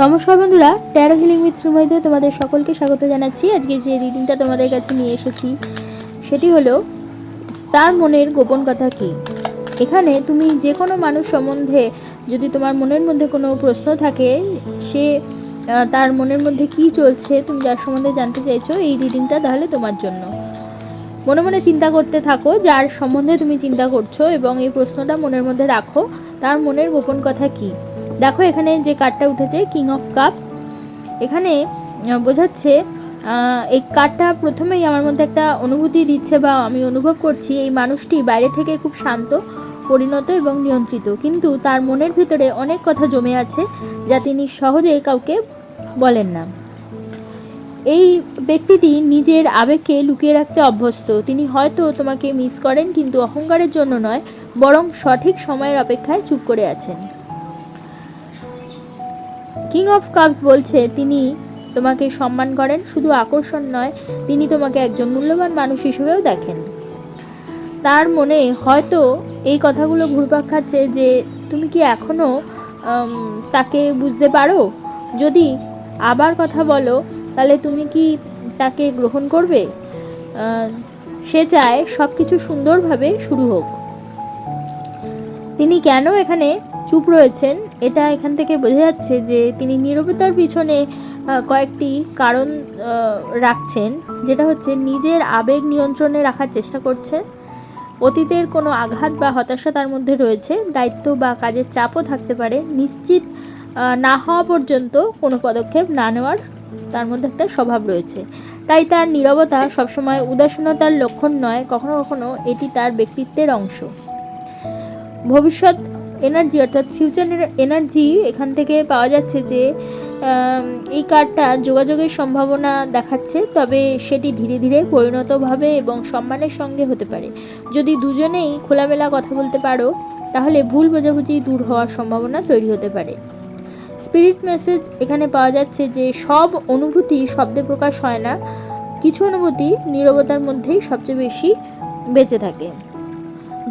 নমস্কার বন্ধুরা, taro healing with শ্রীময়ীতে তোমাদের সকলকে স্বাগত জানাচ্ছি। আজকে যে রিডিংটা তোমাদের কাছে নিয়ে এসেছি সেটি হলো তার মনের গোপন কথা কী। এখানে তুমি যে কোনো মানুষ সম্বন্ধে যদি তোমার মনের মধ্যে কোনো প্রশ্ন থাকে, সে তার মনের মধ্যে কি চলছে, তুমি যার সম্বন্ধে জানতে চাইছো, এই রিডিংটা তাহলে তোমার জন্য। মনে মনে চিন্তা করতে থাকো যার সম্বন্ধে তুমি চিন্তা করছো এবং এই প্রশ্নটা মনের মধ্যে রাখো, তার মনের গোপন কথা কী। দেখো এখানে যে কার্ডটা উঠেছে, কিং অফ কাপস, এখানে বোঝাচ্ছে এই কার্ডটা প্রথমেই আমার মধ্যে একটা অনুভূতি দিচ্ছে বা আমি অনুভব করছি এই মানুষটি বাইরে থেকে খুব শান্ত, পরিণত এবং নিয়ন্ত্রিত, কিন্তু তার মনের ভিতরে অনেক কথা জমে আছে যা তিনি সহজে কাউকে বলেন না। এই ব্যক্তিটি নিজের আবেগকে লুকিয়ে রাখতে অভ্যস্ত। তিনি হয়তো তোমাকে মিস করেন, কিন্তু অহংকারের জন্য নয়, বরং সঠিক সময়ের অপেক্ষায় চুপ করে আছেন। কিং অফ কাপস বলছে তিনি তোমাকে সম্মান করেন, শুধু আকর্ষণ নয়, তিনি তোমাকে একজন মূল্যবান মানুষ হিসেবেও দেখেন। তার মনে হয়তো এই কথাগুলো ঘুরপাক খাচ্ছে যে তুমি কি এখনও তাকে বুঝতে পারো? যদি আবার কথা বলো তাহলে তুমি কি তাকে গ্রহণ করবে? সে চায় সব কিছু সুন্দরভাবে শুরু হোক। তিনি কেন এখানে চুপ রয়েছেন এটা এখান থেকে বোঝা যাচ্ছে যে তিনি নীরবতার পিছনে কয়েকটি কারণ রাখছেন, যেটা হচ্ছে নিজের আবেগ নিয়ন্ত্রণে রাখার চেষ্টা করছেন, অতীতের কোনো আঘাত বা হতাশা তার মধ্যে রয়েছে, দায়িত্ব বা কাজের চাপও থাকতে পারে, নিশ্চিত না হওয়া পর্যন্ত কোনো পদক্ষেপ না নেওয়ার তার মধ্যে একটা স্বভাব রয়েছে। তাই তার নীরবতা সবসময় উদাসীনতার লক্ষণ নয়, কখনো কখনো এটি তার ব্যক্তিত্বের অংশ। ভবিষ্যৎ এনার্জি অর্থাৎ ফিউচার এনার্জি এখান থেকে পাওয়া যাচ্ছে যে এই কার্ডটা যোগাযোগের সম্ভাবনা দেখাচ্ছে, তবে সেটি ধীরে ধীরে পরিণতভাবে এবং সম্মানের সঙ্গে হতে পারে। যদি দুজনেই খোলামেলা কথা বলতে পারো তাহলে ভুল বোঝাবুঝি দূর হওয়ার সম্ভাবনা তৈরি হতে পারে। স্পিরিট মেসেজ এখানে পাওয়া যাচ্ছে যে সব অনুভূতি শব্দে প্রকাশ হয় না, কিছু অনুভূতি নীরবতার মধ্যেই সবচেয়ে বেশি বেঁচে থাকে।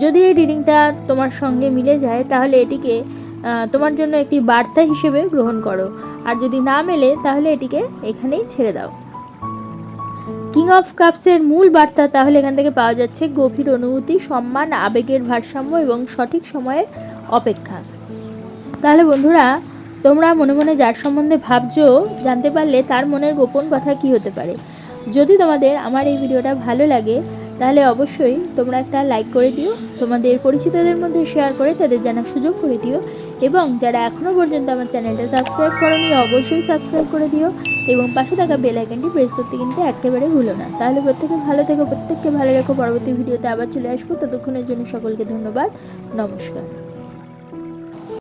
যদি এই রিডিংটা তোমার সঙ্গে মিলে যায় তাহলে এটিকে তোমার জন্য একটি বার্তা হিসেবে গ্রহণ করো, আর যদি না মেলে তাহলে এটিকে এখানেই ছেড়ে দাও। কিং অফ কাপসের মূল বার্তা তাহলে এখান থেকে পাওয়া যাচ্ছে গভীর অনুভূতি, সম্মান, আবেগের ভারসাম্য এবং সঠিক সময়ের অপেক্ষা। তাহলে বন্ধুরা, তোমরা মনে মনে যার সম্বন্ধে ভাবছো জানতে পারলে তার মনের গোপন কথা কি হতে পারে। যদি তোমাদের আমার এই ভিডিওটা ভালো লাগে তাহলে অবশ্যই তোমরা একটা লাইক করে দিও, তোমাদের পরিচিতদের মধ্যে শেয়ার করে তাদের জানার সুযোগ করে দিও, এবং যারা এখনও পর্যন্ত আমার চ্যানেলটা সাবস্ক্রাইব করোনি অবশ্যই সাবস্ক্রাইব করে দিও, এবং পাশে থাকা বেল আইকনটি প্রেস করতে কিন্তু একেবারে ভুলো না। তাহলে প্রত্যেকে ভালো থেকো, প্রত্যেককে ভালো রেখো। পরবর্তী ভিডিওতে আবার চলে আসবো, ততক্ষণের জন্য সকলকে ধন্যবাদ, নমস্কার।